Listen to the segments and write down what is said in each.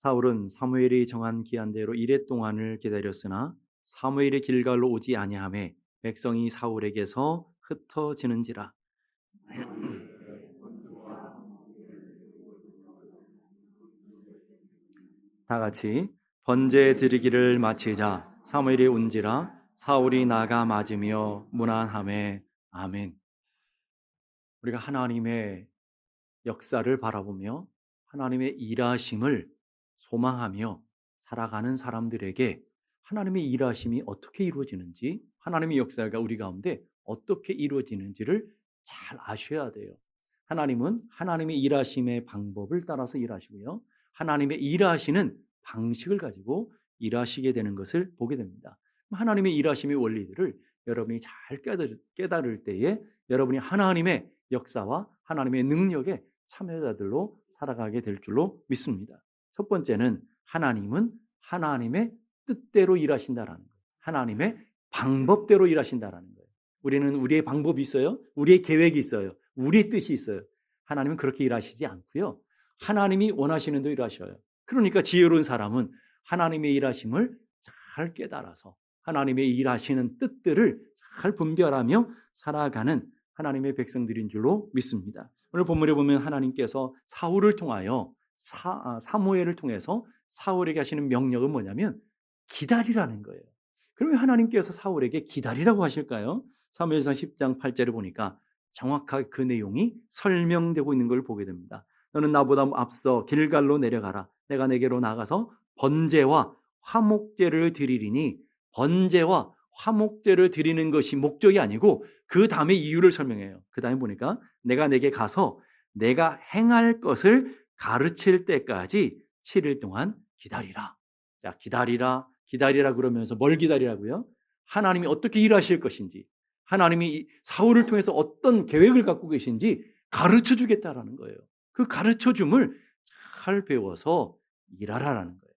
사울은 사무엘이 정한 기한대로 이레 동안을 기다렸으나 사무엘이 길갈로 오지 아니하매 백성이 사울에게서 흩어지는지라. 다 같이 번제 드리기를 마치자 사무엘이 온지라 사울이 나가 맞으며 문안하매. 아멘. 우리가 하나님의 역사를 바라보며 하나님의 일하심을 소망하며 살아가는 사람들에게 하나님의 일하심이 어떻게 이루어지는지, 하나님의 역사가 우리 가운데 어떻게 이루어지는지를 잘 아셔야 돼요. 하나님은 하나님의 일하심의 방법을 따라서 일하시고요, 하나님의 일하시는 방식을 가지고 일하시게 되는 것을 보게 됩니다. 하나님의 일하심의 원리들을 여러분이 잘 깨달을 때에 여러분이 하나님의 역사와 하나님의 능력에 참여자들로 살아가게 될 줄로 믿습니다. 첫 번째는 하나님은 하나님의 뜻대로 일하신다라는 거예요. 하나님의 방법대로 일하신다라는 거예요. 우리는 우리의 방법이 있어요. 우리의 계획이 있어요. 우리의 뜻이 있어요. 하나님은 그렇게 일하시지 않고요, 하나님이 원하시는 대로 일하셔요. 그러니까 지혜로운 사람은 하나님의 일하심을 잘 깨달아서 하나님의 일하시는 뜻들을 잘 분별하며 살아가는 하나님의 백성들인 줄로 믿습니다. 오늘 본문에 보면 하나님께서 사울을 통하여 사무엘을 통해서 사울에게 하시는 명령은 뭐냐면 기다리라는 거예요. 그러면 하나님께서 사울에게 기다리라고 하실까요? 사무엘상 10장 8절을 보니까 정확하게 그 내용이 설명되고 있는 걸 보게 됩니다. 너는 나보다 앞서 길갈로 내려가라. 내가 내게로 나가서 번제와 화목제를 드리리니, 번제와 화목제를 드리는 것이 목적이 아니고 그 다음에 이유를 설명해요. 그 다음에 보니까 내가 내게 가서 내가 행할 것을 가르칠 때까지 7일 동안 기다리라. 자, 기다리라 그러면서 뭘 기다리라고요? 하나님이 어떻게 일하실 것인지, 하나님이 사울을 통해서 어떤 계획을 갖고 계신지 가르쳐 주겠다라는 거예요. 그 가르쳐 줌을 잘 배워서 일하라라는 거예요.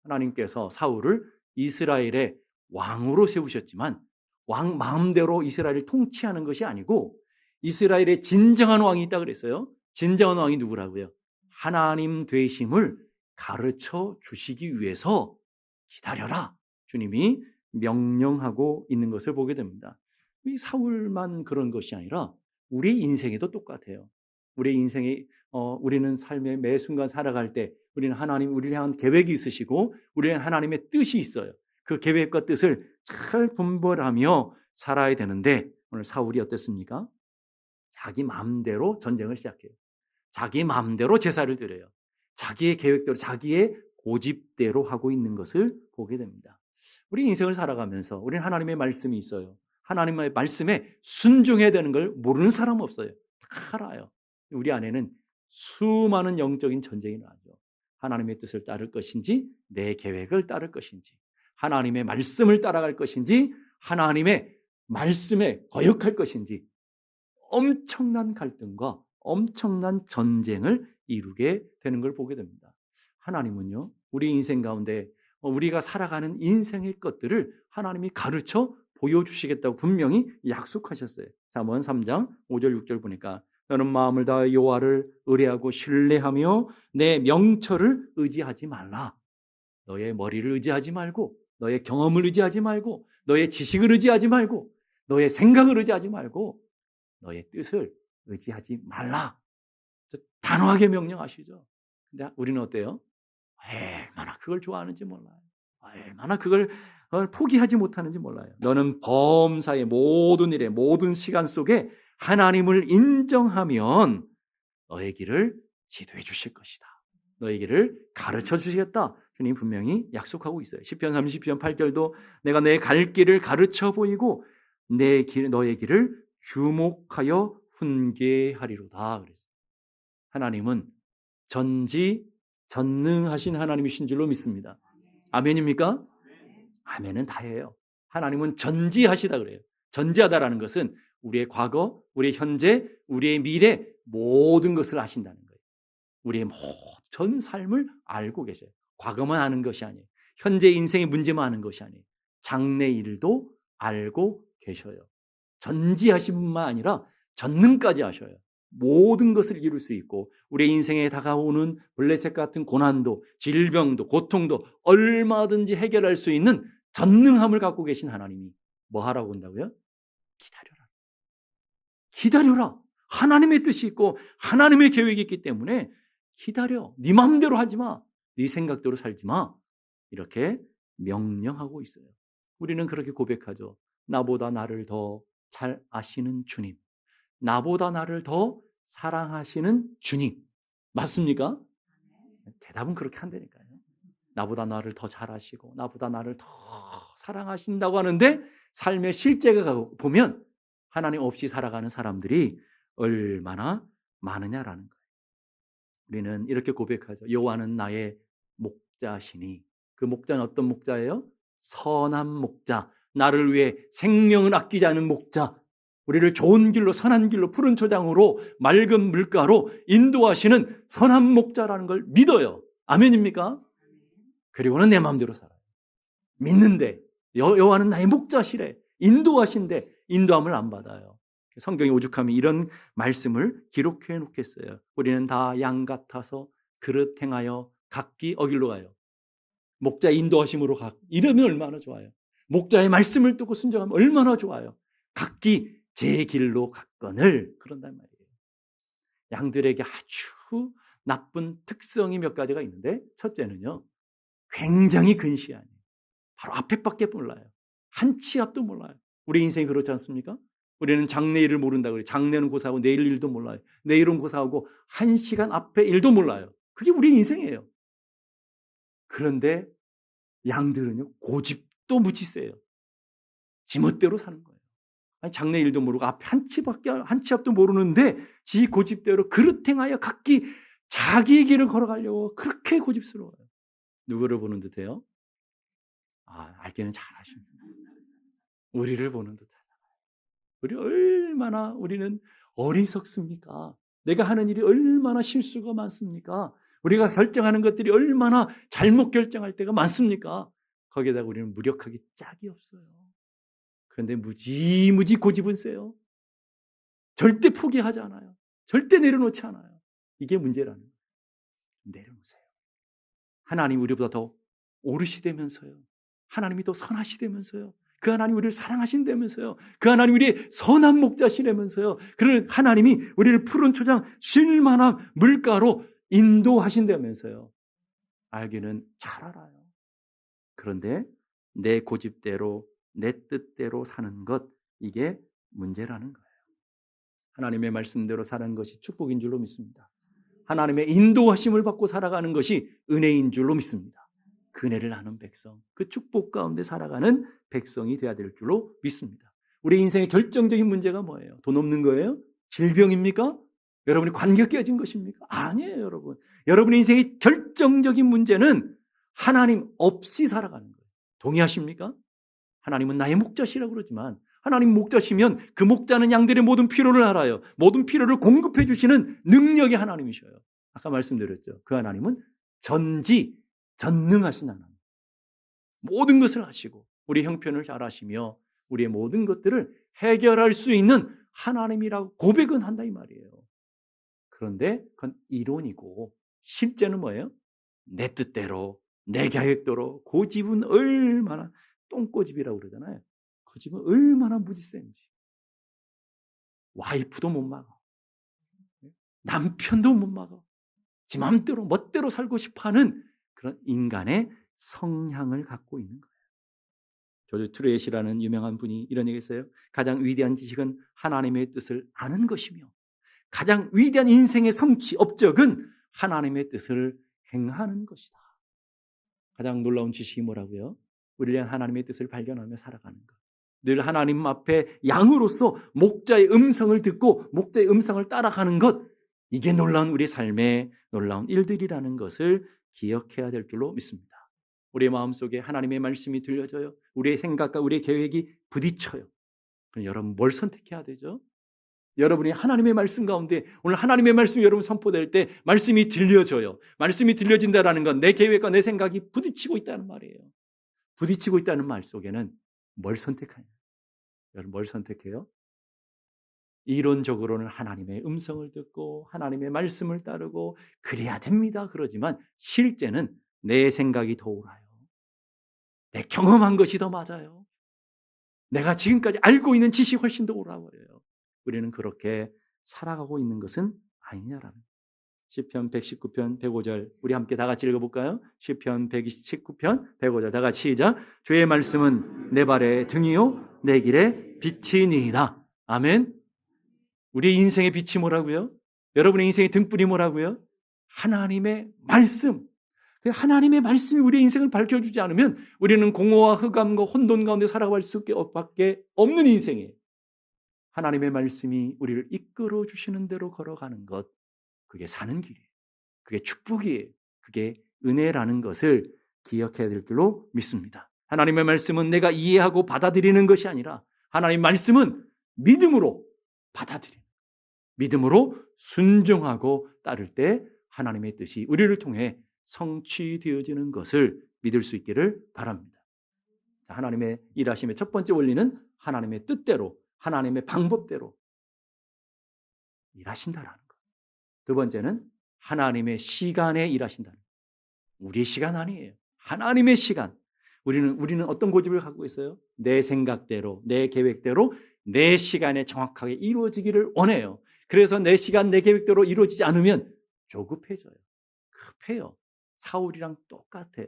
하나님께서 사울을 이스라엘의 왕으로 세우셨지만 왕 마음대로 이스라엘을 통치하는 것이 아니고 이스라엘의 진정한 왕이 있다 그랬어요. 진정한 왕이 누구라고요? 하나님 되심을 가르쳐 주시기 위해서 기다려라, 주님이 명령하고 있는 것을 보게 됩니다. 이 사울만 그런 것이 아니라 우리 인생에도 똑같아요. 우리 인생에 우리는 삶의 매 순간 살아갈 때 우리는 하나님 우리를 향한 계획이 있으시고 우리는 하나님의 뜻이 있어요. 그 계획과 뜻을 잘 분별하며 살아야 되는데 오늘 사울이 어땠습니까? 자기 마음대로 전쟁을 시작해요. 자기 마음대로 제사를 드려요. 자기의 계획대로 자기의 고집대로 하고 있는 것을 보게 됩니다. 우리 인생을 살아가면서 우리는 하나님의 말씀이 있어요. 하나님의 말씀에 순종해야 되는 걸 모르는 사람 없어요. 다 알아요. 우리 안에는 수많은 영적인 전쟁이 나죠. 하나님의 뜻을 따를 것인지 내 계획을 따를 것인지, 하나님의 말씀을 따라갈 것인지 하나님의 말씀에 거역할 것인지, 엄청난 갈등과 엄청난 전쟁을 이루게 되는 걸 보게 됩니다. 하나님은요, 우리 인생 가운데 우리가 살아가는 인생의 것들을 하나님이 가르쳐 보여주시겠다고 분명히 약속하셨어요. 잠언 3장 5절 6절 보니까 너는 마음을 다하여 여호와를 의뢰하고 신뢰하며 내 명철을 의지하지 말라. 너의 머리를 의지하지 말고, 너의 경험을 의지하지 말고, 너의 지식을 의지하지 말고, 너의 생각을 의지하지 말고 너의 뜻을 의지하지 말라. 단호하게 명령하시죠. 근데 우리는 어때요? 얼마나 그걸 좋아하는지 몰라요. 얼마나 그걸 포기하지 못하는지 몰라요. 너는 범사의 모든 일에 모든 시간 속에 하나님을 인정하면 너의 길을 지도해 주실 것이다. 너의 길을 가르쳐 주시겠다. 주님 분명히 약속하고 있어요. 시편 30편 8절도 내가 내 갈 길을 가르쳐 보이고 너의 길을 주목하여 훈계하리로다 그랬어요. 하나님은 전지전능하신 하나님이신 줄로 믿습니다. 아멘입니까? 아멘은 다예요. 하나님은 전지하시다 그래요. 전지하다라는 것은 우리의 과거, 우리의 현재, 우리의 미래 모든 것을 아신다는 거예요. 우리의 전 삶을 알고 계세요. 과거만 아는 것이 아니에요. 현재 인생의 문제만 아는 것이 아니에요. 장래 일도 알고 계셔요. 전지하신 분만 아니라 전능까지 하셔요. 모든 것을 이룰 수 있고 우리의 인생에 다가오는 블레셋 같은 고난도, 질병도, 고통도 얼마든지 해결할 수 있는 전능함을 갖고 계신 하나님이 뭐 하라고 한다고요? 기다려라. 기다려라. 하나님의 뜻이 있고 하나님의 계획이 있기 때문에 기다려. 네 마음대로 하지 마. 네 생각대로 살지 마. 이렇게 명령하고 있어요. 우리는 그렇게 고백하죠. 나보다 나를 더 잘 아시는 주님. 나보다 나를 더 사랑하시는 주님. 맞습니까? 대답은 그렇게 한다니까요. 나보다 나를 더 잘 아시고 나보다 나를 더 사랑하신다고 하는데 삶의 실제가 보면 하나님 없이 살아가는 사람들이 얼마나 많으냐라는 거예요. 우리는 이렇게 고백하죠. 여호와는 나의 목자시니. 그 목자는 어떤 목자예요? 선한 목자. 나를 위해 생명을 아끼지 않은 목자. 우리를 좋은 길로, 선한 길로, 푸른 초장으로, 맑은 물가로 인도하시는 선한 목자라는 걸 믿어요. 아멘입니까? 그리고는 내 마음대로 살아요. 믿는데 여호와는 나의 목자시래. 인도하신데 인도함을 안 받아요. 성경이 오죽하면 이런 말씀을 기록해 놓겠어요. 우리는 다 양 같아서 그릇 행하여 각기 어길로 가요. 목자의 인도하심으로 가. 이러면 얼마나 좋아요. 목자의 말씀을 듣고 순종하면 얼마나 좋아요. 각기 제 길로 갔거늘. 그런단 말이에요. 양들에게 아주 나쁜 특성이 몇 가지가 있는데 첫째는요. 굉장히 근시하니 바로 앞에밖에 몰라요. 한 치 앞도 몰라요. 우리 인생이 그렇지 않습니까? 우리는 장래 일을 모른다고 그래요. 장래는 고사하고 내일 일도 몰라요. 내일은 고사하고 1시간 앞에 일도 몰라요. 그게 우리 인생이에요. 그런데 양들은요. 고집도 무지 세요. 지멋대로 사는 거예요. 아니, 장래 일도 모르고 앞에 한 치 앞도 모르는데 지 고집대로 그릇 행하여 각기 자기 길을 걸어가려고 그렇게 고집스러워요. 누구를 보는 듯해요? 알기는 잘하십니다. 우리를 보는 듯하잖아요. 우리는 어리석습니까? 내가 하는 일이 얼마나 실수가 많습니까? 우리가 결정하는 것들이 얼마나 잘못 결정할 때가 많습니까? 거기에다가 우리는 무력하기 짝이 없어요. 그런데 무지무지 고집은 세요. 절대 포기하지 않아요. 절대 내려놓지 않아요. 이게 문제라는 거예요. 내려놓으세요. 하나님 우리보다 더 오르시다면서요. 하나님이 더 선하시다면서요. 그 하나님 우리를 사랑하신다면서요. 그 하나님 우리의 선한 목자시라면서요. 그런 하나님이 우리를 푸른 초장 쉴만한 물가로 인도하신다면서요. 알기는 잘 알아요. 그런데 내 고집대로 내 뜻대로 사는 것, 이게 문제라는 거예요. 하나님의 말씀대로 사는 것이 축복인 줄로 믿습니다. 하나님의 인도하심을 받고 살아가는 것이 은혜인 줄로 믿습니다. 그 은혜를 아는 백성, 그 축복 가운데 살아가는 백성이 되어야 될 줄로 믿습니다. 우리 인생의 결정적인 문제가 뭐예요? 돈 없는 거예요? 질병입니까? 여러분이 관계가 깨진 것입니까? 아니에요, 여러분. 여러분의 인생의 결정적인 문제는 하나님 없이 살아가는 거예요. 동의하십니까? 하나님은 나의 목자시라고 그러지만 하나님 목자시면 그 목자는 양들의 모든 필요를 알아요. 모든 필요를 공급해 주시는 능력이 하나님이셔요. 아까 말씀드렸죠. 그 하나님은 전능하신 하나님. 모든 것을 아시고 우리 형편을 잘 아시며 우리의 모든 것들을 해결할 수 있는 하나님이라고 고백은 한다 이 말이에요. 그런데 그건 이론이고 실제는 뭐예요? 내 뜻대로 내 계획대로 고집은 얼마나 똥고집이라고 그러잖아요. 그 집은 얼마나 무지센지. 와이프도 못 막아. 남편도 못 막아. 지 맘대로 멋대로 살고 싶어하는 그런 인간의 성향을 갖고 있는 거예요. 조지 트루엣이라는 유명한 분이 이런 얘기했어요. 가장 위대한 지식은 하나님의 뜻을 아는 것이며 가장 위대한 인생의 성취, 업적은 하나님의 뜻을 행하는 것이다. 가장 놀라운 지식이 뭐라고요? 우리를 위한 하나님의 뜻을 발견하며 살아가는 것. 늘 하나님 앞에 양으로서 목자의 음성을 듣고 목자의 음성을 따라가는 것, 이게 놀라운 우리 삶의 놀라운 일들이라는 것을 기억해야 될 줄로 믿습니다. 우리의 마음속에 하나님의 말씀이 들려져요. 우리의 생각과 우리의 계획이 부딪혀요. 그럼 여러분 뭘 선택해야 되죠? 여러분이 하나님의 말씀 가운데 오늘 하나님의 말씀이 여러분 선포될 때 말씀이 들려져요. 말씀이 들려진다는 건 내 계획과 내 생각이 부딪히고 있다는 말이에요. 부딪히고 있다는 말 속에는 뭘 선택하냐? 여러분 뭘 선택해요? 이론적으로는 하나님의 음성을 듣고 하나님의 말씀을 따르고 그래야 됩니다. 그러지만 실제는 내 생각이 더 옳아요. 내 경험한 것이 더 맞아요. 내가 지금까지 알고 있는 지식이 훨씬 더 옳아버려요. 우리는 그렇게 살아가고 있는 것은 아니냐라는. 시편 119편 105절 우리 함께 다 같이 읽어볼까요? 시편 119편 105절 다 같이 시작. 주의 말씀은 내 발의 등이요 내 길의 빛이니이다. 아멘. 우리의 인생의 빛이 뭐라고요? 여러분의 인생의 등불이 뭐라고요? 하나님의 말씀. 하나님의 말씀이 우리의 인생을 밝혀주지 않으면 우리는 공허와 흑암과 혼돈 가운데 살아갈 수밖에 없는 인생이에요. 하나님의 말씀이 우리를 이끌어 주시는 대로 걸어가는 것, 그게 사는 길이에요. 그게 축복이에요. 그게 은혜라는 것을 기억해야 될 줄로 믿습니다. 하나님의 말씀은 내가 이해하고 받아들이는 것이 아니라 하나님의 말씀은 믿음으로 받아들이는, 믿음으로 순종하고 따를 때 하나님의 뜻이 우리를 통해 성취되어지는 것을 믿을 수 있기를 바랍니다. 하나님의 일하심의 첫 번째 원리는 하나님의 뜻대로, 하나님의 방법대로 일하신다라는 것. 두 번째는 하나님의 시간에 일하신다는 것. 우리의 시간 아니에요. 하나님의 시간. 우리는 어떤 고집을 갖고 있어요? 내 생각대로, 내 계획대로, 내 시간에 정확하게 이루어지기를 원해요. 그래서 내 시간, 내 계획대로 이루어지지 않으면 조급해져요. 급해요. 사울이랑 똑같아요.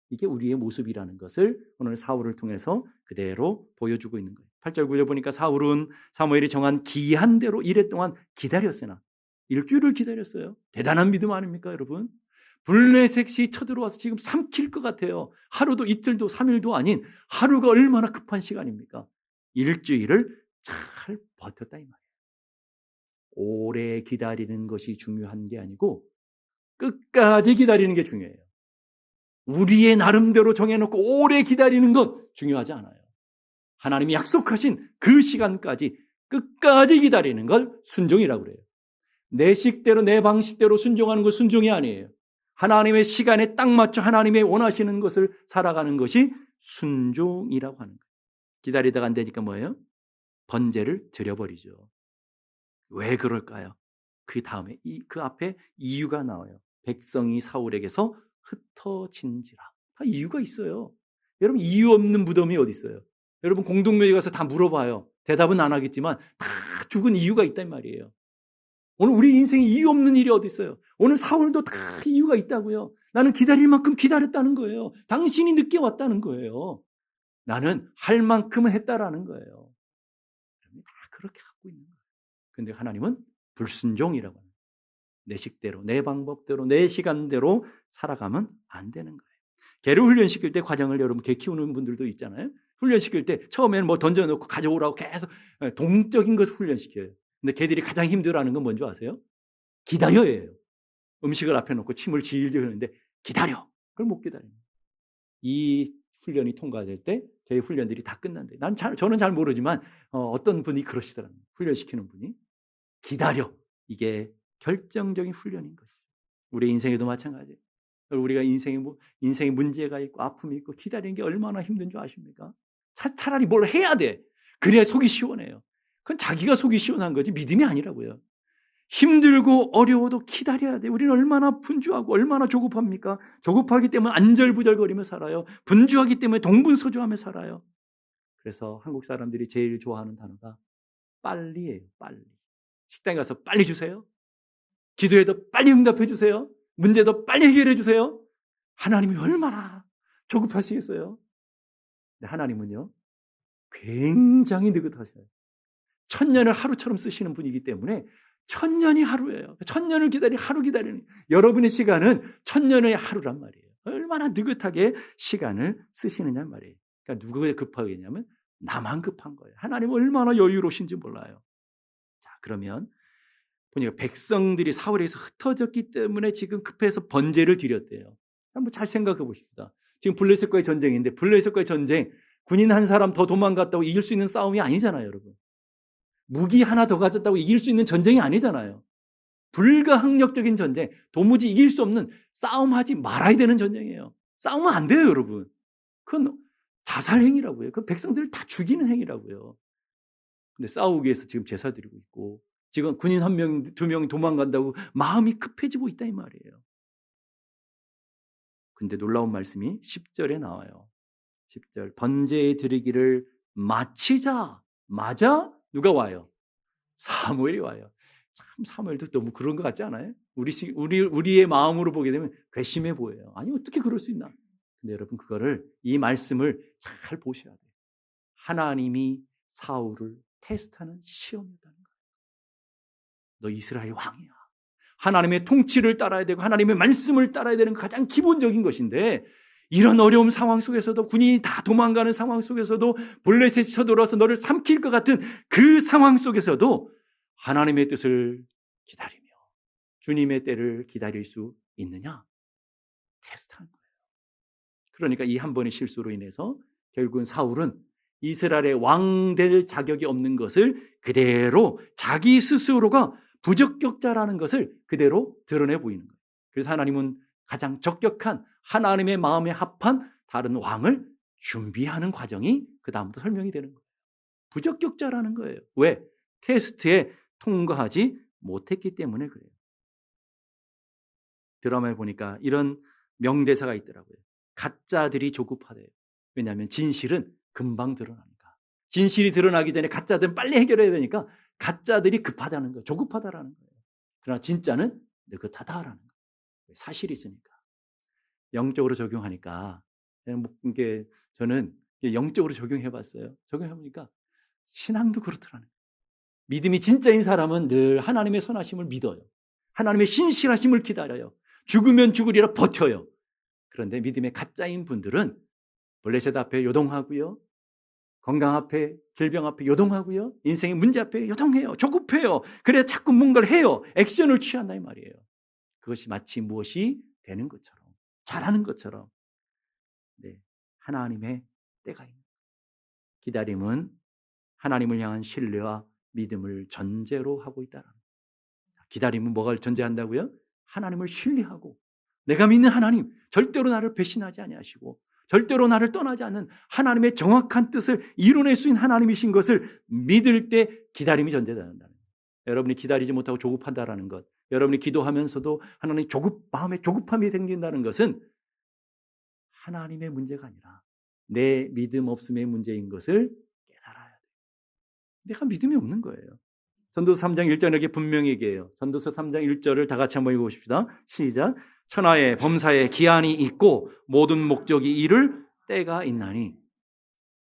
이게 우리의 모습이라는 것을 오늘 사울을 통해서 그대로 보여주고 있는 거예요. 8절 9절 보니까 사울은 사무엘이 정한 기한 대로 이래 동안 기다렸으나 일주일을 기다렸어요. 대단한 믿음 아닙니까 여러분? 블레셋이 쳐들어와서 지금 삼킬 것 같아요. 하루도 이틀도 3일도 아닌 하루가 얼마나 급한 시간입니까? 일주일을 잘 버텼다 이 말이에요. 오래 기다리는 것이 중요한 게 아니고 끝까지 기다리는 게 중요해요. 우리의 나름대로 정해놓고 오래 기다리는 것 중요하지 않아요. 하나님이 약속하신 그 시간까지 끝까지 기다리는 걸 순종이라고 그래요. 내 식대로 내 방식대로 순종하는 것 순종이 아니에요. 하나님의 시간에 딱 맞춰 하나님의 원하시는 것을 살아가는 것이 순종이라고 하는 거예요. 기다리다가 안 되니까 뭐예요? 번제를 드려버리죠. 왜 그럴까요? 그 다음에 그 앞에 이유가 나와요. 백성이 사울에게서 흩어진지라. 다 이유가 있어요. 여러분 이유 없는 무덤이 어디 있어요? 여러분 공동묘지 가서 다 물어봐요. 대답은 안 하겠지만 다 죽은 이유가 있단 말이에요. 오늘 우리 인생에 이유 없는 일이 어디 있어요? 오늘 사울도 다 이유가 있다고요. 나는 기다릴 만큼 기다렸다는 거예요. 당신이 늦게 왔다는 거예요. 나는 할 만큼은 했다라는 거예요. 다 그렇게 갖고 있는 거예요. 그런데 하나님은 불순종이라고 합니다. 내 식대로, 내 방법대로, 내 시간대로 살아가면 안 되는 거예요. 개를 훈련시킬 때 과정을 여러분 개 키우는 분들도 있잖아요. 훈련시킬 때 처음에는 뭐 던져놓고 가져오라고 계속 동적인 것을 훈련시켜요. 근데 개들이 가장 힘들어하는 건 뭔지 아세요? 기다려예요. 음식을 앞에 놓고 침을 질질 흐르는데 기다려. 그걸 못 기다려요. 이 훈련이 통과될 때 개 훈련들이 다 끝난대요. 저는 잘 모르지만 어떤 분이 그러시더라고요. 훈련시키는 분이. 기다려. 이게 결정적인 훈련인 것이죠. 우리 인생에도 마찬가지예요. 우리가 인생에 문제가 있고 아픔이 있고 기다리는 게 얼마나 힘든 줄 아십니까? 차라리 뭘 해야 돼. 그래야 속이 시원해요. 그건 자기가 속이 시원한 거지 믿음이 아니라고요. 힘들고 어려워도 기다려야 돼. 우리는 얼마나 분주하고 얼마나 조급합니까? 조급하기 때문에 안절부절거리며 살아요. 분주하기 때문에 동분서주하며 살아요. 그래서 한국 사람들이 제일 좋아하는 단어가 빨리예요. 빨리. 식당에 가서 빨리 주세요. 기도해도 빨리 응답해 주세요. 문제도 빨리 해결해 주세요. 하나님이 얼마나 조급하시겠어요? 근데 하나님은요 굉장히 느긋하셔요. 천년을 하루처럼 쓰시는 분이기 때문에 천년이 하루예요. 천년을 하루 기다리는 여러분의 시간은 천년의 하루란 말이에요. 얼마나 느긋하게 시간을 쓰시느냐 말이에요. 그러니까 누구가 급하겠냐면 나만 급한 거예요. 하나님은 얼마나 여유로우신지 몰라요. 자, 그러면 보니까 백성들이 사울에서 흩어졌기 때문에 지금 급해서 번제를 드렸대요. 한번 잘 생각해 보십시다. 지금 블레셋과의 전쟁인데 블레셋과의 전쟁, 군인 한 사람 더 도망갔다고 이길 수 있는 싸움이 아니잖아요, 여러분. 무기 하나 더 가졌다고 이길 수 있는 전쟁이 아니잖아요. 불가항력적인 전쟁, 도무지 이길 수 없는 싸움하지 말아야 되는 전쟁이에요. 싸우면 안 돼요, 여러분. 그건 자살행위라고요. 그 백성들을 다 죽이는 행위라고요. 근데 싸우기 위해서 지금 제사 드리고 있고 지금 군인 1명, 2명 도망간다고 마음이 급해지고 있다 이 말이에요. 근데 놀라운 말씀이 10절에 나와요. 10절 번제 드리기를 마치자 마자 누가 와요? 사무엘이 와요. 참 사무엘도 너무 그런 것 같지 않아요? 우리의 마음으로 보게 되면 괘씸해 보여요. 아니 어떻게 그럴 수 있나? 근데 여러분 그거를 이 말씀을 잘 보셔야 돼요. 하나님이 사울을 테스트하는 시험이었다는 거예요. 너 이스라엘 왕이야. 하나님의 통치를 따라야 되고 하나님의 말씀을 따라야 되는 가장 기본적인 것인데 이런 어려운 상황 속에서도 군인이 다 도망가는 상황 속에서도 블레셋이 쳐들어와서 너를 삼킬 것 같은 그 상황 속에서도 하나님의 뜻을 기다리며 주님의 때를 기다릴 수 있느냐? 테스트하는 거예요. 그러니까 이 한 번의 실수로 인해서 결국은 사울은 이스라엘의 왕 될 자격이 없는 것을 그대로 자기 스스로가 부적격자라는 것을 그대로 드러내 보이는 거예요. 그래서 하나님은 가장 적격한 하나님의 마음에 합한 다른 왕을 준비하는 과정이 그 다음부터 설명이 되는 거예요. 부적격자라는 거예요. 왜? 테스트에 통과하지 못했기 때문에 그래요. 드라마에 보니까 이런 명대사가 있더라고요. 가짜들이 조급하대요. 왜냐하면 진실은 금방 드러나니까. 진실이 드러나기 전에 가짜들은 빨리 해결해야 되니까 가짜들이 급하다는 거예요. 조급하다라는 거예요. 그러나 진짜는 느긋하다라는 거예요. 사실이 있으니까. 영적으로 적용하니까 이게 저는 영적으로 적용해봤어요. 적용해보니까 신앙도 그렇더라는 거예요. 믿음이 진짜인 사람은 늘 하나님의 선하심을 믿어요. 하나님의 신실하심을 기다려요. 죽으면 죽으리라 버텨요. 그런데 믿음의 가짜인 분들은 블레셋 앞에 요동하고요. 건강 앞에, 질병 앞에 요동하고요. 인생의 문제 앞에 요동해요. 조급해요. 그래서 자꾸 뭔가를 해요. 액션을 취한다 이 말이에요. 그것이 마치 무엇이 되는 것처럼, 잘하는 것처럼. 네, 하나님의 때가 있는 거예요. 기다림은 하나님을 향한 신뢰와 믿음을 전제로 하고 있다는 거예요. 기다림은 뭐가 전제한다고요? 하나님을 신뢰하고 내가 믿는 하나님 절대로 나를 배신하지 아니하시고 절대로 나를 떠나지 않는 하나님의 정확한 뜻을 이뤄낼 수 있는 하나님이신 것을 믿을 때 기다림이 전제된다는 거예요. 여러분이 기다리지 못하고 조급한다는 것, 여러분이 기도하면서도 하나님 마음에 조급함이 생긴다는 것은 하나님의 문제가 아니라 내 믿음 없음의 문제인 것을 깨달아야 돼요. 내가 믿음이 없는 거예요. 전도서 3장 1절에 이렇게 분명히 얘기해요. 전도서 3장 1절을 다 같이 한번 읽어보십시다. 시작. 천하에 범사에 기한이 있고 모든 목적이 이룰 때가 있나니.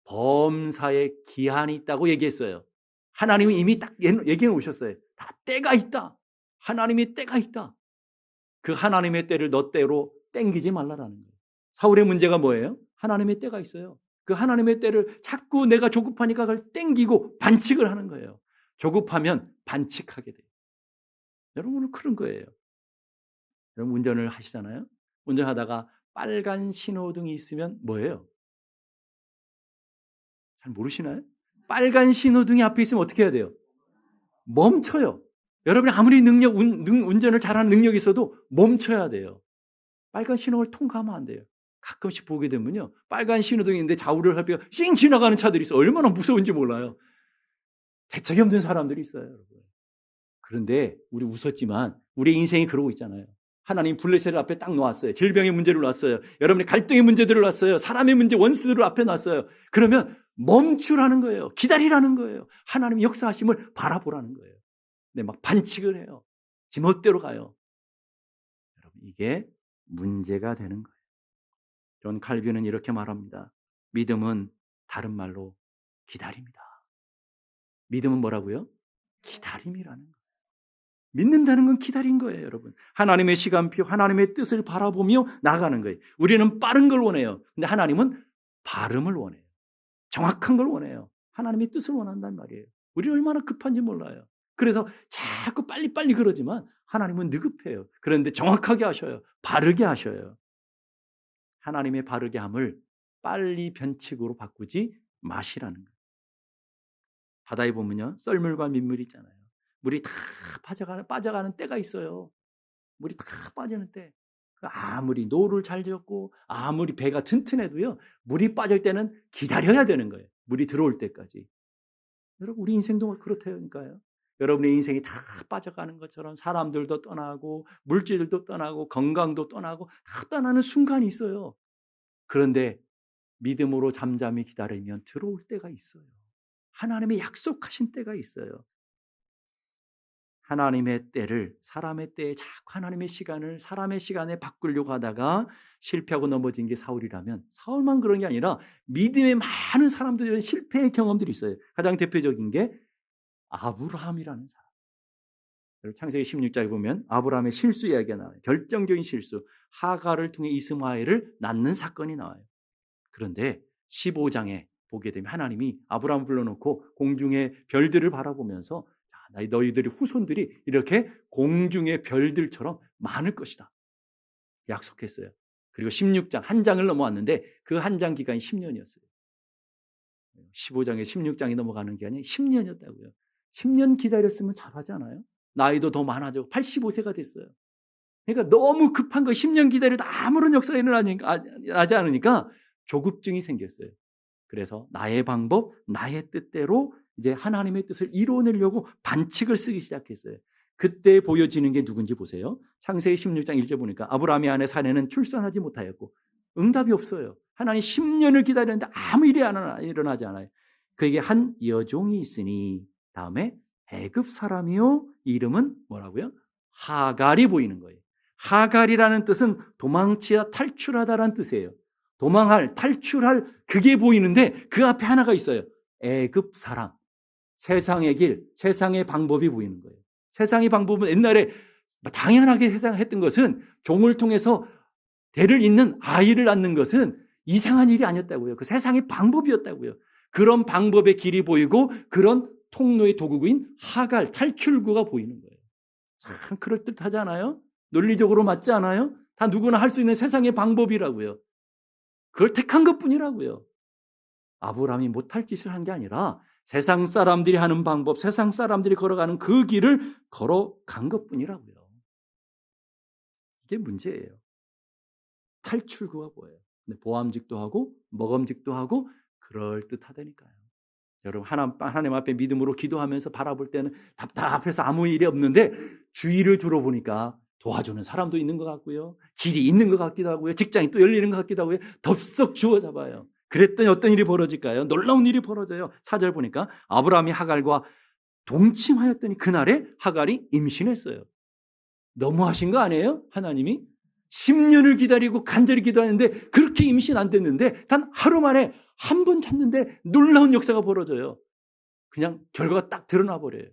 범사에 기한이 있다고 얘기했어요. 하나님이 이미 딱 얘기해 놓으셨어요. 다 때가 있다. 하나님의 때가 있다. 그 하나님의 때를 너 때로 땡기지 말라라는 거예요. 사울의 문제가 뭐예요? 하나님의 때가 있어요. 그 하나님의 때를 자꾸 내가 조급하니까 그걸 땡기고 반칙을 하는 거예요. 조급하면 반칙하게 돼요. 여러분은 그런 거예요. 여러분 운전을 하시잖아요. 운전하다가 빨간 신호등이 있으면 뭐예요? 잘 모르시나요? 빨간 신호등이 앞에 있으면 어떻게 해야 돼요? 멈춰요. 여러분이 아무리 운전을 잘하는 능력이 있어도 멈춰야 돼요. 빨간 신호를 통과하면 안 돼요. 가끔씩 보게 되면요. 빨간 신호등이 있는데 좌우를 살피고 씩 지나가는 차들이 있어요. 얼마나 무서운지 몰라요. 대책이 없는 사람들이 있어요. 여러분. 그런데 우리 웃었지만 우리 인생이 그러고 있잖아요. 하나님 블레셋을 앞에 딱 놓았어요. 질병의 문제를 놨어요. 여러분의 갈등의 문제들을 놨어요. 사람의 문제, 원수들을 앞에 놨어요. 그러면 멈추라는 거예요. 기다리라는 거예요. 하나님의 역사하심을 바라보라는 거예요. 근데 막 반칙을 해요. 지멋대로 가요. 여러분 이게 문제가 되는 거예요. 존 칼빈은 이렇게 말합니다. 믿음은 다른 말로 기다립니다. 믿음은 뭐라고요? 기다림이라는 거예요. 믿는다는 건 기다린 거예요, 여러분. 하나님의 시간표, 하나님의 뜻을 바라보며 나가는 거예요. 우리는 빠른 걸 원해요. 근데 하나님은 발음을 원해요. 정확한 걸 원해요. 하나님의 뜻을 원한단 말이에요. 우리는 얼마나 급한지 몰라요. 그래서 자꾸 빨리빨리 그러지만 하나님은 느급해요. 그런데 정확하게 하셔요. 바르게 하셔요. 하나님의 바르게 함을 빨리 변칙으로 바꾸지 마시라는 거예요. 바다에 보면요. 썰물과 민물이 있잖아요. 물이 다 빠져가는 때가 있어요. 물이 다 빠지는 때. 아무리 노를 잘 지었고 아무리 배가 튼튼해도요. 물이 빠질 때는 기다려야 되는 거예요. 물이 들어올 때까지. 여러분 우리 인생도 그렇다니까요. 여러분의 인생이 다 빠져가는 것처럼 사람들도 떠나고 물질들도 떠나고 건강도 떠나고 다 떠나는 순간이 있어요. 그런데 믿음으로 잠잠히 기다리면 들어올 때가 있어요. 하나님의 약속하신 때가 있어요. 하나님의 때를 사람의 때에 자꾸 하나님의 시간을 사람의 시간에 바꾸려고 하다가 실패하고 넘어진 게 사울이라면 사울만 그런 게 아니라 믿음의 많은 사람들이 실패의 경험들이 있어요. 가장 대표적인 게 아브라함이라는 사람. 창세기 16장에 보면 아브라함의 실수 이야기가 나와요. 결정적인 실수. 하갈을 통해 이스마엘을 낳는 사건이 나와요. 그런데 15장에 보게 되면 하나님이 아브라함을 불러놓고 공중의 별들을 바라보면서 너희들의 후손들이 이렇게 공중의 별들처럼 많을 것이다 약속했어요. 그리고 16장 한 장을 넘어왔는데 그 한 장 기간이 10년이었어요. 15장에 16장이 넘어가는 기간이 10년이었다고요. 10년 기다렸으면 잘하지 않아요? 나이도 더 많아지고 85세가 됐어요. 그러니까 너무 급한 거 10년 기다려도 아무런 역사가 일어나지 않으니까 조급증이 생겼어요. 그래서 나의 방법, 나의 뜻대로 이제 하나님의 뜻을 이루어내려고 반칙을 쓰기 시작했어요. 그때 보여지는 게 누군지 보세요. 창세기 16장 1절 보니까 아브라함의 아내 사례는 출산하지 못하였고 응답이 없어요. 하나님 10년을 기다렸는데 아무 일이 일어나지 않아요. 그에게 한 여종이 있으니 다음에 애굽 사람이요 이름은 뭐라고요? 하갈이 보이는 거예요. 하갈이라는 뜻은 도망치다 탈출하다라는 뜻이에요. 도망할, 탈출할 그게 보이는데 그 앞에 하나가 있어요. 애굽 사람. 세상의 길, 세상의 방법이 보이는 거예요. 세상의 방법은 옛날에 당연하게 했던 것은 종을 통해서 대를 잇는 아이를 낳는 것은 이상한 일이 아니었다고요. 그 세상의 방법이었다고요. 그런 방법의 길이 보이고 그런 통로의 도구인 하갈, 탈출구가 보이는 거예요. 참 그럴듯하지 않아요? 논리적으로 맞지 않아요? 다 누구나 할 수 있는 세상의 방법이라고요. 그걸 택한 것뿐이라고요. 아브라함이 못할 짓을 한 게 아니라 세상 사람들이 하는 방법, 세상 사람들이 걸어가는 그 길을 걸어간 것뿐이라고요. 이게 문제예요. 탈출구가 뭐예요? 근데 보암직도 하고 먹음직도 하고 그럴듯하다니까요. 여러분 하나님 앞에 믿음으로 기도하면서 바라볼 때는 답답해서 아무 일이 없는데 주위를 둘러보니까 도와주는 사람도 있는 것 같고요. 길이 있는 것 같기도 하고요. 직장이 또 열리는 것 같기도 하고요. 덥석 주워잡아요. 그랬더니 어떤 일이 벌어질까요? 놀라운 일이 벌어져요. 4절 보니까 아브라함이 하갈과 동침하였더니 그날에 하갈이 임신했어요. 너무하신 거 아니에요? 하나님이 10년을 기다리고 간절히 기도하는데 그렇게 임신 안 됐는데 단 하루 만에 한 번 찾는데 놀라운 역사가 벌어져요. 그냥 결과가 딱 드러나 버려요.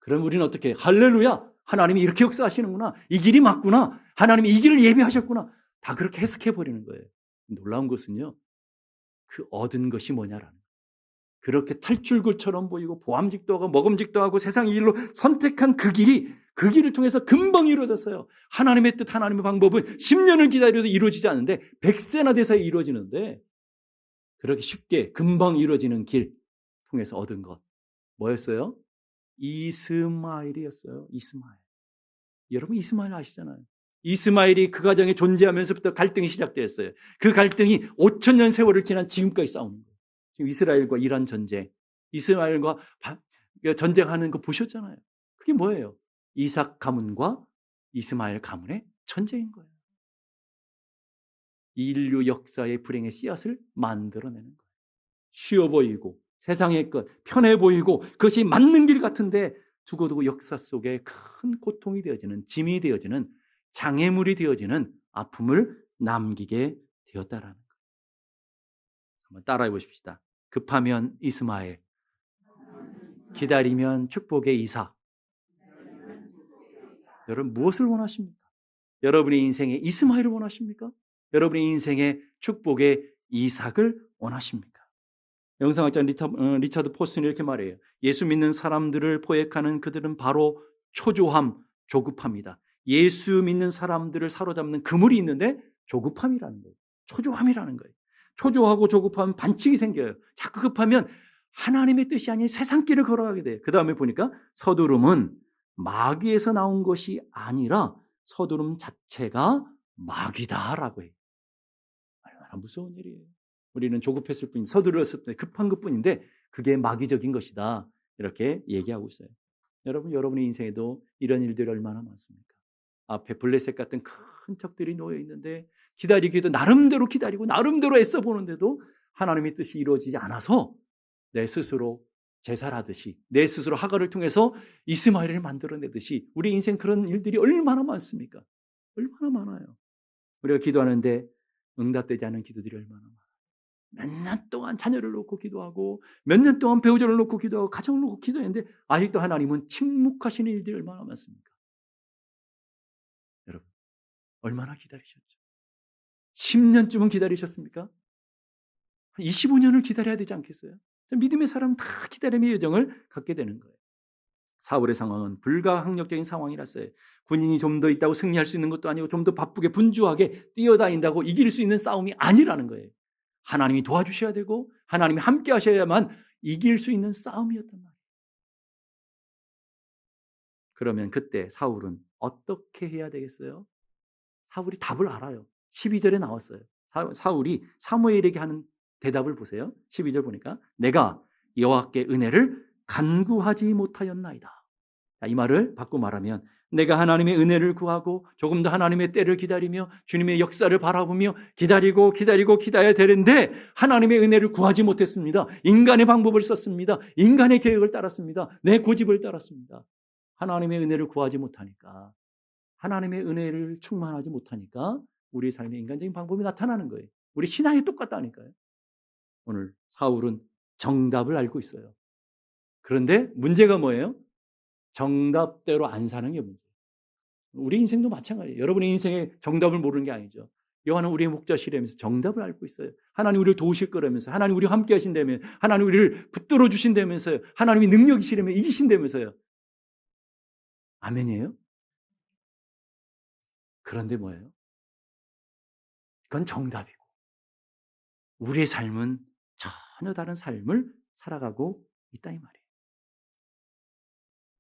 그럼 우리는 어떻게 할렐루야, 하나님이 이렇게 역사하시는구나, 이 길이 맞구나, 하나님이 이 길을 예비하셨구나, 다 그렇게 해석해 버리는 거예요. 놀라운 것은요, 그 얻은 것이 뭐냐라는 거예요. 그렇게 탈출구처럼 보이고 보암직도 하고 먹음직도 하고 세상의 일로 선택한 그 길을 통해서 금방 이루어졌어요. 하나님의 뜻, 하나님의 방법은 10년을 기다려도 이루어지지 않는데 100세나 돼서 이루어지는데 그렇게 쉽게 금방 이루어지는 길 통해서 얻은 것 뭐였어요? 이스마엘이었어요. 이스마엘. 여러분 이스마엘 아시잖아요. 이스마엘이 그 가정에 존재하면서부터 갈등이 시작되었어요. 그 갈등이 5,000년 세월을 지난 지금까지 싸우는 거예요. 지금 이스라엘과 이란 전쟁, 이스마엘과 전쟁하는 거 보셨잖아요. 그게 뭐예요? 이삭 가문과 이스마엘 가문의 전쟁인 거예요. 인류 역사의 불행의 씨앗을 만들어내는 거예요. 쉬워 보이고 세상의 것 편해 보이고 그것이 맞는 길 같은데 두고두고 역사 속에 큰 고통이 되어지는, 짐이 되어지는, 장애물이 되어지는 아픔을 남기게 되었다라는 거예요. 한번 따라해 보십시다. 급하면 이스마엘, 기다리면 축복의 이삭. 여러분 무엇을 원하십니까? 여러분의 인생에 이스마엘을 원하십니까? 여러분의 인생에 축복의 이삭을 원하십니까? 영성학자 리차드 포스는 이렇게 말해요. 예수 믿는 사람들을 포획하는 그들은 바로 초조함, 조급함이다. 예수 믿는 사람들을 사로잡는 그물이 있는데 조급함이라는 거예요. 초조함이라는 거예요. 초조하고 조급하면 반칙이 생겨요. 자꾸 급하면 하나님의 뜻이 아닌 세상 길을 걸어가게 돼요. 그 다음에 보니까 서두름은 마귀에서 나온 것이 아니라 서두름 자체가 마귀다라고 해요. 얼마나 무서운 일이에요. 우리는 조급했을 뿐, 서두르었을 뿐, 급한 것뿐인데 그게 마귀적인 것이다. 이렇게 얘기하고 있어요. 여러분, 여러분의 인생에도 이런 일들이 얼마나 많습니까? 앞에 블레셋 같은 큰 적들이 놓여 있는데 기다리기도 나름대로 기다리고 나름대로 애써 보는데도 하나님의 뜻이 이루어지지 않아서 내 스스로 제살하듯이 내 스스로 하갈을 통해서 이스마엘을 만들어내듯이 우리 인생 그런 일들이 얼마나 많습니까? 얼마나 많아요. 우리가 기도하는데 응답되지 않은 기도들이 얼마나 많아요. 몇 년 동안 자녀를 놓고 기도하고 몇 년 동안 배우자를 놓고 기도하고 가정을 놓고 기도했는데 아직도 하나님은 침묵하시는 일들이 얼마나 많습니까? 여러분, 얼마나 기다리셨죠? 10년쯤은 기다리셨습니까? 25년을 기다려야 되지 않겠어요? 믿음의 사람은 다 기다림의 여정을 갖게 되는 거예요. 사울의 상황은 불가항력적인 상황이랐어요. 군인이 좀 더 있다고 승리할 수 있는 것도 아니고 좀 더 바쁘게 분주하게 뛰어다닌다고 이길 수 있는 싸움이 아니라는 거예요. 하나님이 도와주셔야 되고 하나님이 함께 하셔야만 이길 수 있는 싸움이었단 말이에요. 그러면 그때 사울은 어떻게 해야 되겠어요? 사울이 답을 알아요. 12절에 나왔어요. 사울이 사무엘에게 하는 대답을 보세요. 12절 보니까 내가 여호와께 은혜를 간구하지 못하였나이다. 자, 이 말을 바꿔 말하면 내가 하나님의 은혜를 구하고 조금 더 하나님의 때를 기다리며 주님의 역사를 바라보며 기다려야 되는데 하나님의 은혜를 구하지 못했습니다. 인간의 방법을 썼습니다. 인간의 계획을 따랐습니다. 내 고집을 따랐습니다. 하나님의 은혜를 구하지 못하니까 하나님의 은혜를 충만하지 못하니까 우리 삶의 인간적인 방법이 나타나는 거예요. 우리 신앙이 똑같다니까요. 오늘 사울은 정답을 알고 있어요. 그런데 문제가 뭐예요? 정답대로 안 사는 게 문제예요. 우리 인생도 마찬가지예요. 여러분의 인생에 정답을 모르는 게 아니죠. 요한은 우리의 목자시라면서 정답을 알고 있어요. 하나님 우리를 도우실 거라면서, 하나님 우리와 함께 하신다면, 하나님 우리를 붙들어 주신다면서요. 하나님이 능력이시라면 이기신다면서요. 아멘이에요? 그런데 뭐예요? 그건 정답이고 우리의 삶은 전혀 다른 삶을 살아가고 있다 이 말이에요.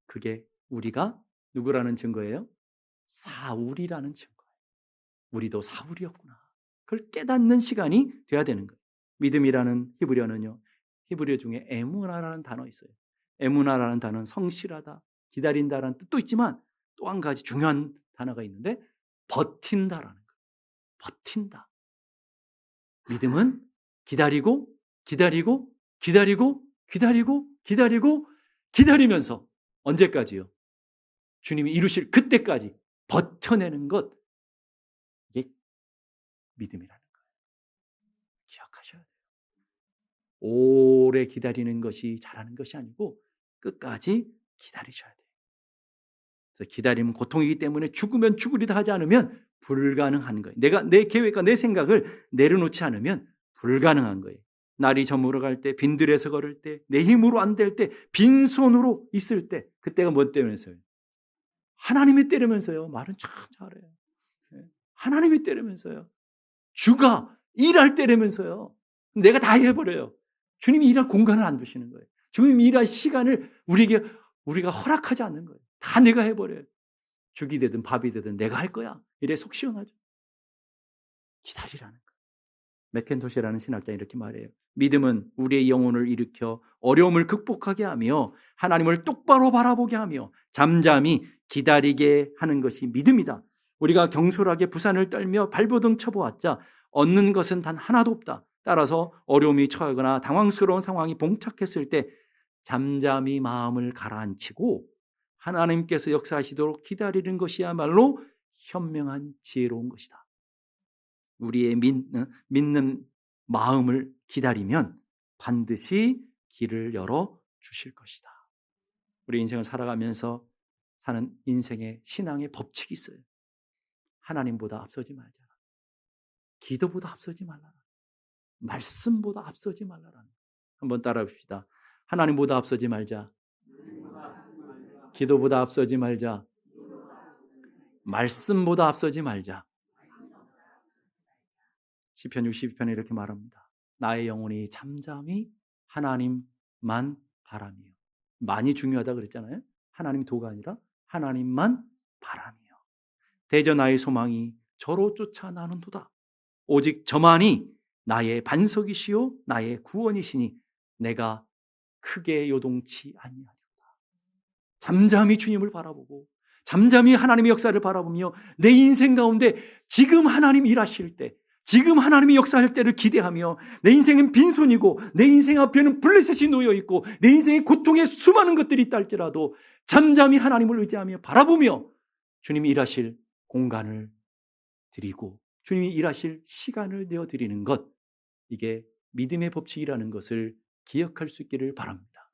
그게 우리가 누구라는 증거예요? 사울이라는 증거예요. 우리도 사울이었구나. 그걸 깨닫는 시간이 돼야 되는 거예요. 믿음이라는 히브리어는요. 히브리어 중에 에무나라는 단어 있어요. 에무나라는 단어는 성실하다, 기다린다라는 뜻도 있지만 또 한 가지 중요한 단어가 있는데 버틴다라는 거예요. 버틴다. 믿음은 기다리면서 언제까지요? 주님이 이루실 그때까지 버텨내는 것, 이게 믿음이라는 거예요. 기억하셔야 돼요. 오래 기다리는 것이 잘하는 것이 아니고 끝까지 기다리셔야 돼요. 그래서 기다림은 고통이기 때문에 죽으면 죽으리다 하지 않으면 불가능한 거예요. 내가 내 계획과 내 생각을 내려놓지 않으면 불가능한 거예요. 날이 저물어갈 때, 빈들에서 걸을 때, 내 힘으로 안 될 때, 빈손으로 있을 때, 그때가 뭐 때문에서요? 하나님이 때리면서요. 말은 참 잘해요. 하나님이 때리면서요. 주가 일할 때리면서요. 내가 다 해버려요. 주님이 일할 공간을 안 두시는 거예요. 주님이 일할 시간을 우리가 허락하지 않는 거예요. 다 내가 해버려요. 죽이 되든 밥이 되든 내가 할 거야. 이래 속 시원하죠. 기다리라는 거예요. 맥켄토시라는 신학자는 이렇게 말해요. 믿음은 우리의 영혼을 일으켜 어려움을 극복하게 하며 하나님을 똑바로 바라보게 하며 잠잠히 기다리게 하는 것이 믿음이다. 우리가 경솔하게 부산을 떨며 발버둥 쳐보았자 얻는 것은 단 하나도 없다. 따라서 어려움이 처하거나 당황스러운 상황이 봉착했을 때 잠잠히 마음을 가라앉히고 하나님께서 역사하시도록 기다리는 것이야말로 현명한 지혜로운 것이다. 우리의 믿는 마음을 기다리면 반드시 길을 열어 주실 것이다. 우리 인생을 살아가면서 사는 인생의 신앙의 법칙이 있어요. 하나님보다 앞서지 말자. 기도보다 앞서지 말라라. 말씀보다 앞서지 말라라. 한번 따라 봅시다. 하나님보다 앞서지 말자. 기도보다 앞서지 말자. 말씀보다 앞서지 말자. 시편 62편에 이렇게 말합니다. 나의 영혼이 잠잠히 하나님만 바라며. 많이 중요하다 그랬잖아요. 하나님 도가 아니라 하나님만 바라며. 대저 나의 소망이 저로 쫓아 나는도다. 오직 저만이 나의 반석이시요 나의 구원이시니 내가 크게 요동치 아니하리로다. 잠잠히 주님을 바라보고 잠잠히 하나님의 역사를 바라보며 내 인생 가운데 지금 하나님 일하실 때, 지금 하나님이 역사할 때를 기대하며 내 인생은 빈손이고 내 인생 앞에는 블레셋이 놓여있고 내 인생의 고통에 수많은 것들이 있다 할지라도 잠잠히 하나님을 의지하며 바라보며 주님이 일하실 공간을 드리고 주님이 일하실 시간을 내어드리는 것, 이게 믿음의 법칙이라는 것을 기억할 수 있기를 바랍니다.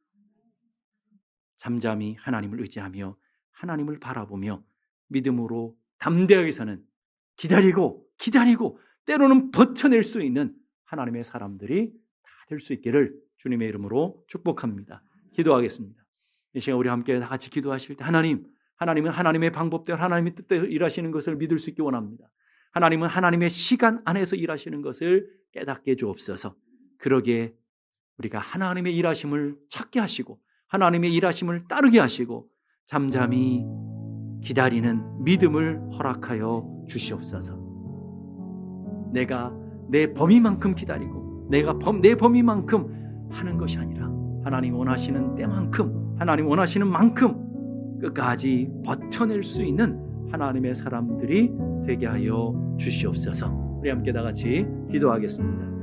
잠잠히 하나님을 의지하며 하나님을 바라보며 믿음으로 담대하게 사는, 기다리고 때로는 버텨낼 수 있는 하나님의 사람들이 다 될 수 있기를 주님의 이름으로 축복합니다. 기도하겠습니다. 이 시간 우리 함께 다 같이 기도하실 때 하나님은 하나님의 방법대로 하나님의 뜻대로 일하시는 것을 믿을 수 있기 원합니다. 하나님은 하나님의 시간 안에서 일하시는 것을 깨닫게 해 주옵소서. 그러기에 우리가 하나님의 일하심을 찾게 하시고 하나님의 일하심을 따르게 하시고 잠잠히 기다리는 믿음을 허락하여 주시옵소서. 내가 내 범위만큼 기다리고 내가 내 범위만큼 하는 것이 아니라 하나님 원하시는 때만큼, 하나님 원하시는 만큼 끝까지 버텨낼 수 있는 하나님의 사람들이 되게 하여 주시옵소서. 우리 함께 다 같이 기도하겠습니다.